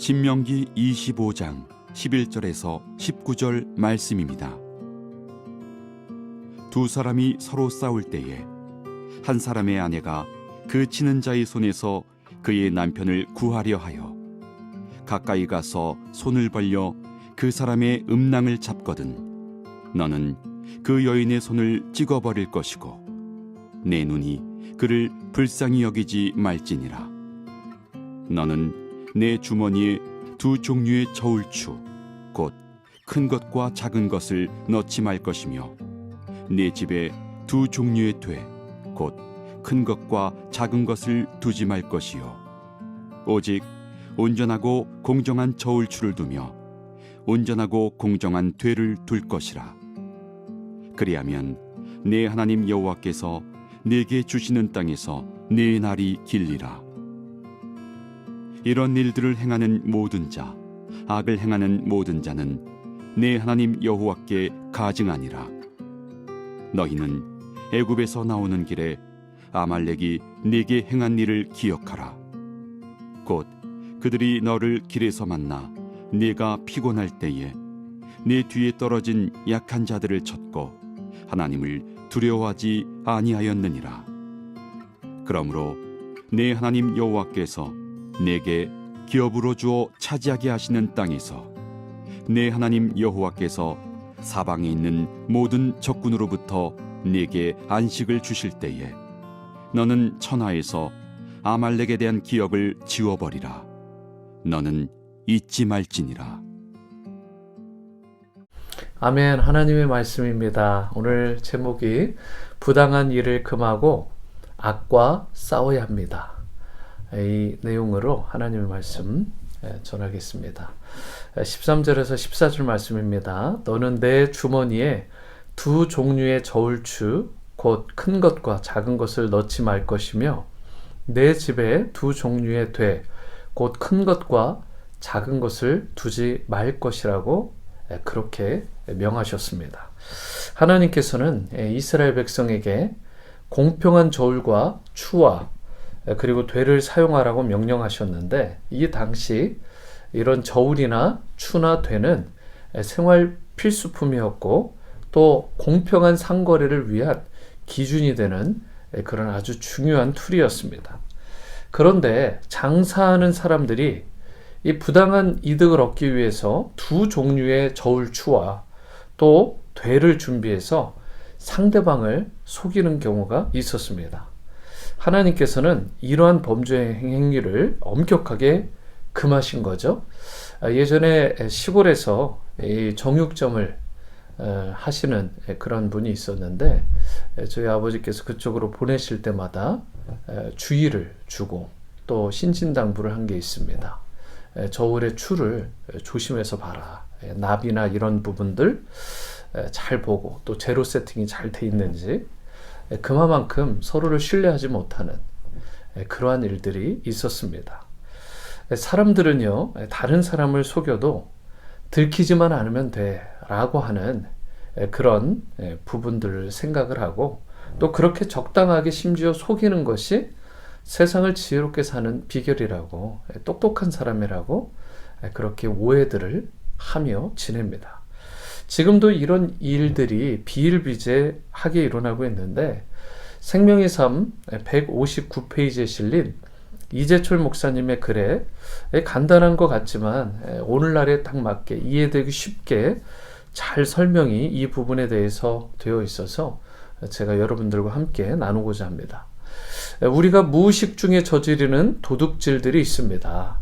신명기 25장 11절에서 19절 말씀입니다. 두 사람이 서로 싸울 때에 한 사람의 아내가 그 치는 자의 손에서 그의 남편을 구하려 하여 가까이 가서 손을 벌려 그 사람의 음낭을 잡거든 너는 그 여인의 손을 찍어버릴 것이고 내 눈이 그를 불쌍히 여기지 말지니라. 너는 내 주머니에 두 종류의 저울추 곧 큰 것과 작은 것을 넣지 말 것이며 내 집에 두 종류의 돼 곧 큰 것과 작은 것을 두지 말 것이요 오직 온전하고 공정한 저울추를 두며 온전하고 공정한 되를 둘 것이라. 그리하면 내 하나님 여호와께서 내게 주시는 땅에서 네 날이 길리라. 이런 일들을 행하는 모든 자, 악을 행하는 모든 자는 내 하나님 여호와께 가증하니라. 너희는 애굽에서 나오는 길에 아말렉이 네게 행한 일을 기억하라. 곧 그들이 너를 길에서 만나 네가 피곤할 때에 네 뒤에 떨어진 약한 자들을 쳤고 하나님을 두려워하지 아니하였느니라. 그러므로 내 하나님 여호와께서 내게 기업으로 주어 차지하게 하시는 땅에서 내 하나님 여호와께서 사방에 있는 모든 적군으로부터 네게 안식을 주실 때에 너는 천하에서 아말렉에 대한 기억을 지워버리라. 너는 잊지 말지니라. 아멘. 하나님의 말씀입니다. 오늘 제목이 부당한 일을 금하고 악과 싸워야 합니다. 이 내용으로 하나님의 말씀 전하겠습니다. 13절에서 14절 말씀입니다. 너는 내 주머니에 두 종류의 저울추 곧 큰 것과 작은 것을 넣지 말 것이며 내 집에 두 종류의 돼 곧 큰 것과 작은 것을 두지 말 것이라고 그렇게 명하셨습니다. 하나님께서는 이스라엘 백성에게 공평한 저울과 추와 그리고 되를 사용하라고 명령하셨는데 이 당시 이런 저울이나 추나 되는 생활 필수품이었고 또 공평한 상거래를 위한 기준이 되는 그런 아주 중요한 툴이었습니다. 그런데 장사하는 사람들이 이 부당한 이득을 얻기 위해서 두 종류의 저울추와 또 되를 준비해서 상대방을 속이는 경우가 있었습니다. 하나님께서는 이러한 범죄 행위를 엄격하게 금하신 거죠. 예전에 시골에서 이 정육점을 하시는 그런 분이 있었는데 저희 아버지께서 그쪽으로 보내실 때마다 주의를 주고 또 신진당부를 한 게 있습니다. 저울의 추를 조심해서 봐라. 납이나 이런 부분들 잘 보고 또 제로 세팅이 잘 돼 있는지 그만큼 서로를 신뢰하지 못하는 그러한 일들이 있었습니다. 사람들은요, 다른 사람을 속여도 들키지만 않으면 돼 라고 하는 그런 부분들을 생각을 하고 또 그렇게 적당하게 심지어 속이는 것이 세상을 지혜롭게 사는 비결이라고 똑똑한 사람이라고 그렇게 오해들을 하며 지냅니다. 지금도 이런 일들이 비일비재하게 일어나고 있는데 생명의 삶 159페이지에 실린 이재철 목사님의 글에 간단한 것 같지만 오늘날에 딱 맞게 이해되기 쉽게 잘 설명이 이 부분에 대해서 되어 있어서 제가 여러분들과 함께 나누고자 합니다. 우리가 무의식 중에 저지르는 도둑질들이 있습니다.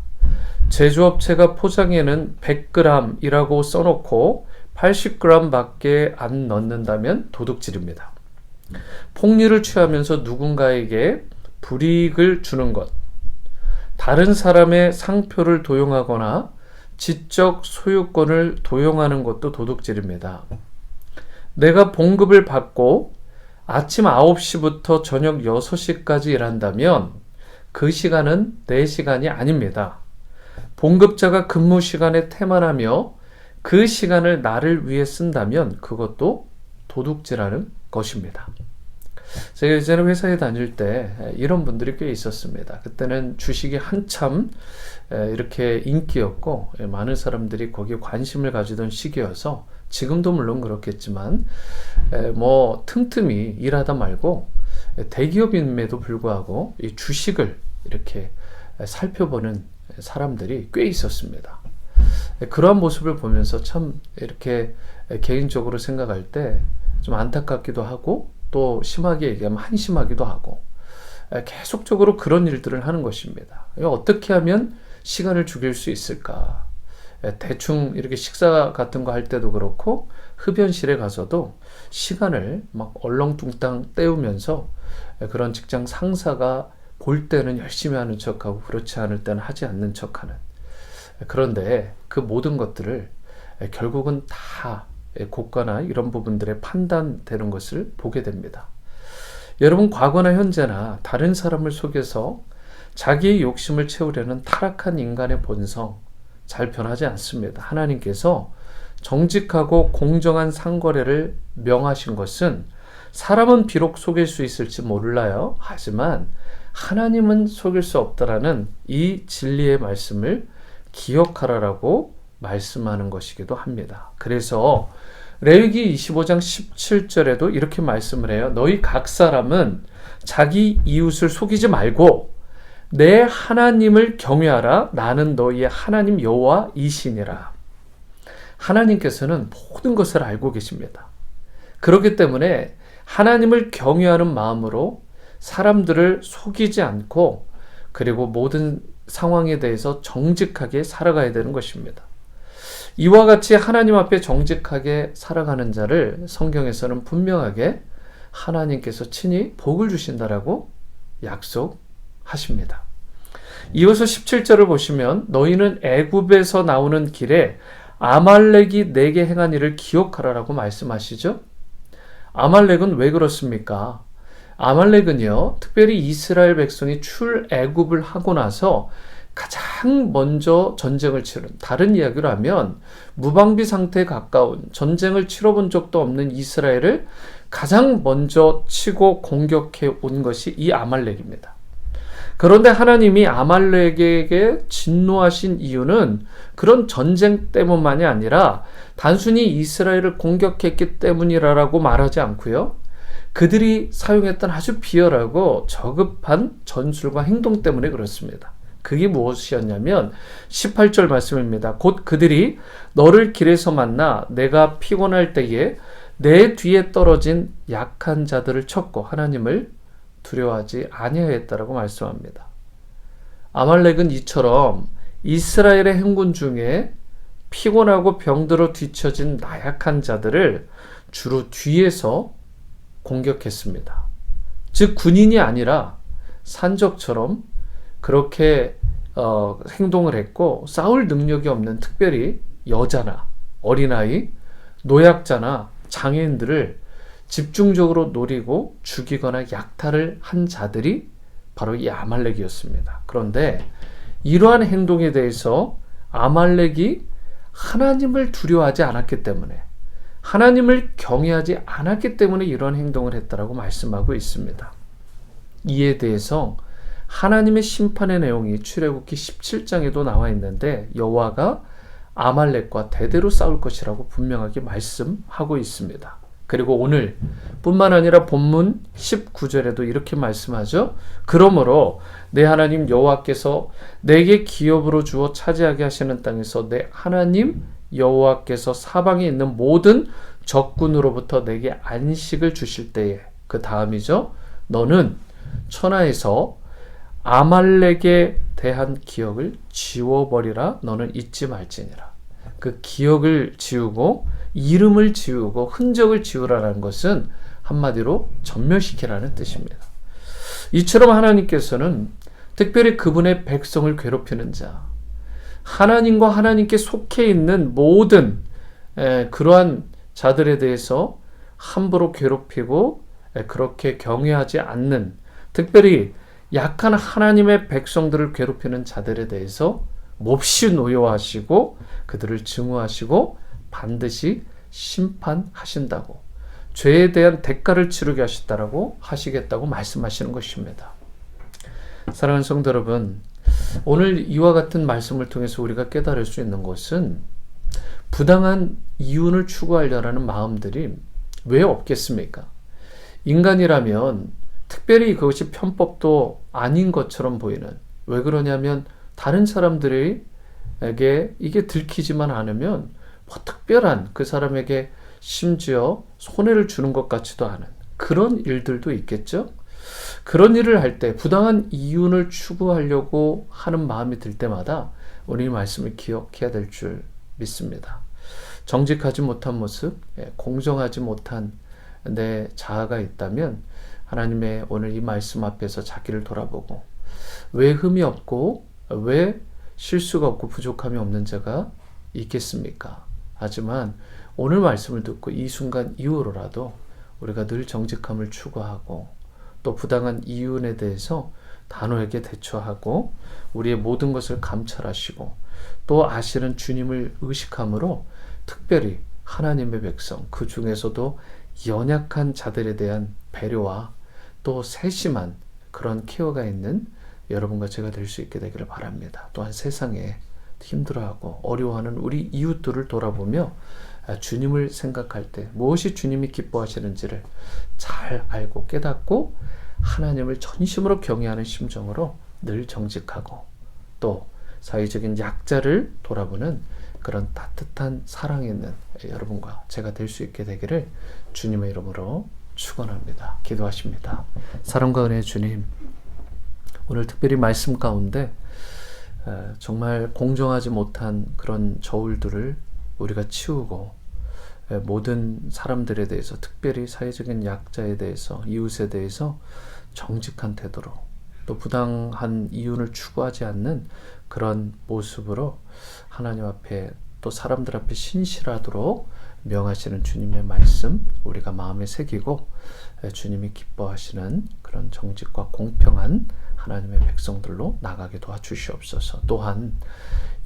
제조업체가 포장에는 100g이라고 써놓고 80g 밖에 안 넣는다면 도둑질입니다. 폭리를 취하면서 누군가에게 불이익을 주는 것, 다른 사람의 상표를 도용하거나 지적 소유권을 도용하는 것도 도둑질입니다. 내가 봉급을 받고 아침 9시부터 저녁 6시까지 일한다면 그 시간은 내 시간이 아닙니다. 봉급자가 근무 시간에 태만하며 그 시간을 나를 위해 쓴다면 그것도 도둑질하는 것입니다. 제가 예전에 회사에 다닐 때 이런 분들이 꽤 있었습니다. 그때는 주식이 한참 이렇게 인기였고 많은 사람들이 거기에 관심을 가지던 시기여서 지금도 물론 그렇겠지만 뭐 틈틈이 일하다 말고 대기업임에도 불구하고 이 주식을 이렇게 살펴보는 사람들이 꽤 있었습니다. 그러한 모습을 보면서 참 이렇게 개인적으로 생각할 때 좀 안타깝기도 하고 또 심하게 얘기하면 한심하기도 하고 계속적으로 그런 일들을 하는 것입니다. 어떻게 하면 시간을 죽일 수 있을까? 대충 이렇게 식사 같은 거 할 때도 그렇고 흡연실에 가서도 시간을 막 얼렁뚱땅 때우면서 그런 직장 상사가 볼 때는 열심히 하는 척하고 그렇지 않을 때는 하지 않는 척하는, 그런데 그 모든 것들을 결국은 다 고가나 이런 부분들에 판단되는 것을 보게 됩니다. 여러분, 과거나 현재나 다른 사람을 속여서 자기의 욕심을 채우려는 타락한 인간의 본성 잘 변하지 않습니다. 하나님께서 정직하고 공정한 상거래를 명하신 것은 사람은 비록 속일 수 있을지 몰라요. 하지만 하나님은 속일 수 없다라는 이 진리의 말씀을 기억하라라고 말씀하는 것이기도 합니다. 그래서 레위기 25장 17절에도 이렇게 말씀을 해요. 너희 각 사람은 자기 이웃을 속이지 말고 내 하나님을 경외하라. 나는 너희의 하나님 여호와이시니라. 하나님께서는 모든 것을 알고 계십니다. 그렇기 때문에 하나님을 경외하는 마음으로 사람들을 속이지 않고 그리고 모든 상황에 대해서 정직하게 살아가야 되는 것입니다. 이와 같이 하나님 앞에 정직하게 살아가는 자를 성경에서는 분명하게 하나님께서 친히 복을 주신다라고 약속하십니다. 이어서 17절을 보시면 너희는 애굽에서 나오는 길에 아말렉이 내게 행한 일을 기억하라라고 말씀하시죠. 아말렉은 왜 그렇습니까? 아말렉은요, 특별히 이스라엘 백성이 출애굽을 하고 나서 가장 먼저 전쟁을 치른, 다른 이야기로 하면 무방비 상태에 가까운, 전쟁을 치러본 적도 없는 이스라엘을 가장 먼저 치고 공격해 온 것이 이 아말렉입니다. 그런데 하나님이 아말렉에게 진노하신 이유는 그런 전쟁 때문만이 아니라 단순히 이스라엘을 공격했기 때문이라고 말하지 않고요, 그들이 사용했던 아주 비열하고 저급한 전술과 행동 때문에 그렇습니다. 그게 무엇이었냐면 18절 말씀입니다. 곧 그들이 너를 길에서 만나 내가 피곤할 때에 내 뒤에 떨어진 약한 자들을 쳤고 하나님을 두려워하지 아니하였다라고 말씀합니다. 아말렉은 이처럼 이스라엘의 행군 중에 피곤하고 병들어 뒤처진 나약한 자들을 주로 뒤에서 공격했습니다. 즉 군인이 아니라 산적처럼 그렇게 행동을 했고 싸울 능력이 없는 특별히 여자나 어린아이, 노약자나 장애인들을 집중적으로 노리고 죽이거나 약탈을 한 자들이 바로 이 아말렉이었습니다. 그런데 이러한 행동에 대해서 아말렉이 하나님을 두려워하지 않았기 때문에, 하나님을 경외하지 않았기 때문에 이런 행동을 했다라고 말씀하고 있습니다. 이에 대해서 하나님의 심판의 내용이 출애굽기 17장에도 나와 있는데 여호와가 아말렉과 대대로 싸울 것이라고 분명하게 말씀하고 있습니다. 그리고 오늘 뿐만 아니라 본문 19절에도 이렇게 말씀하죠. 그러므로 내 하나님 여호와께서 내게 기업으로 주어 차지하게 하시는 땅에서 내 하나님 여호와께서 사방에 있는 모든 적군으로부터 내게 안식을 주실 때에, 그 다음이죠, 너는 천하에서 아말렉에 대한 기억을 지워버리라. 너는 잊지 말지니라. 그 기억을 지우고 이름을 지우고 흔적을 지우라는 것은 한마디로 전멸시키라는 뜻입니다. 이처럼 하나님께서는 특별히 그분의 백성을 괴롭히는 자, 하나님과 하나님께 속해 있는 모든 그러한 자들에 대해서 함부로 괴롭히고 그렇게 경외하지 않는, 특별히 약한 하나님의 백성들을 괴롭히는 자들에 대해서 몹시 노여하시고 그들을 증오하시고 반드시 심판하신다고, 죄에 대한 대가를 치르게 하시겠다고 말씀하시는 것입니다. 사랑하는 성도 여러분, 오늘 이와 같은 말씀을 통해서 우리가 깨달을 수 있는 것은 부당한 이윤을 추구하려는 마음들이 왜 없겠습니까? 인간이라면 특별히 그것이 편법도 아닌 것처럼 보이는, 왜 그러냐면 다른 사람들에게 이게 들키지만 않으면 뭐 특별한 그 사람에게 심지어 손해를 주는 것 같지도 않은 그런 일들도 있겠죠. 그런 일을 할 때 부당한 이윤을 추구하려고 하는 마음이 들 때마다 오늘 이 말씀을 기억해야 될 줄 믿습니다. 정직하지 못한 모습, 공정하지 못한 내 자아가 있다면 하나님의 오늘 이 말씀 앞에서 자기를 돌아보고 왜 흠이 없고 왜 실수가 없고 부족함이 없는 자가 있겠습니까? 하지만 오늘 말씀을 듣고 이 순간 이후로라도 우리가 늘 정직함을 추구하고 또 부당한 이윤에 대해서 단호하게 대처하고 우리의 모든 것을 감찰하시고 또 아시는 주님을 의식함으로 특별히 하나님의 백성, 그 중에서도 연약한 자들에 대한 배려와 또 세심한 그런 케어가 있는 여러분과 제가 될 수 있게 되기를 바랍니다. 또한 세상에 힘들어하고 어려워하는 우리 이웃들을 돌아보며 주님을 생각할 때 무엇이 주님이 기뻐하시는지를 잘 알고 깨닫고 하나님을 전심으로 경외하는 심정으로 늘 정직하고 또 사회적인 약자를 돌아보는 그런 따뜻한 사랑 있는 여러분과 제가 될 수 있게 되기를 주님의 이름으로 축원합니다. 기도하십니다. 사랑과 은혜의 주님, 오늘 특별히 말씀 가운데 정말 공정하지 못한 그런 저울들을 우리가 치우고 모든 사람들에 대해서 특별히 사회적인 약자에 대해서 이웃에 대해서 정직한 태도로 또 부당한 이윤을 추구하지 않는 그런 모습으로 하나님 앞에 또 사람들 앞에 신실하도록 명하시는 주님의 말씀 우리가 마음에 새기고 주님이 기뻐하시는 그런 정직과 공평한 하나님의 백성들로 나가게 도와주시옵소서. 또한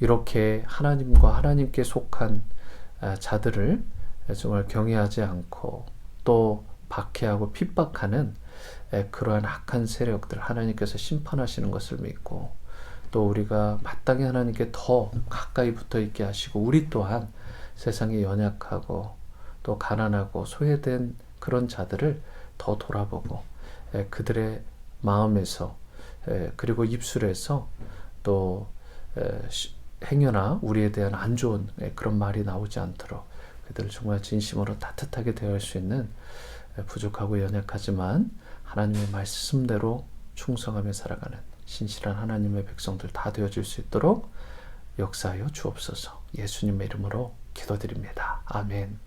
이렇게 하나님과 하나님께 속한 자들을 정말 경외하지 않고 또 박해하고 핍박하는 그러한 악한 세력들 하나님께서 심판하시는 것을 믿고 또 우리가 마땅히 하나님께 더 가까이 붙어 있게 하시고 우리 또한 세상에 연약하고 또 가난하고 소외된 그런 자들을 더 돌아보고 그들의 마음에서 그리고 입술에서 또 행여나 우리에 대한 안 좋은 그런 말이 나오지 않도록 그들을 정말 진심으로 따뜻하게 대할 수 있는 부족하고 연약하지만 하나님의 말씀대로 충성하며 살아가는 신실한 하나님의 백성들 다 되어질 수 있도록 역사하여 주옵소서. 예수님의 이름으로 기도드립니다. 아멘.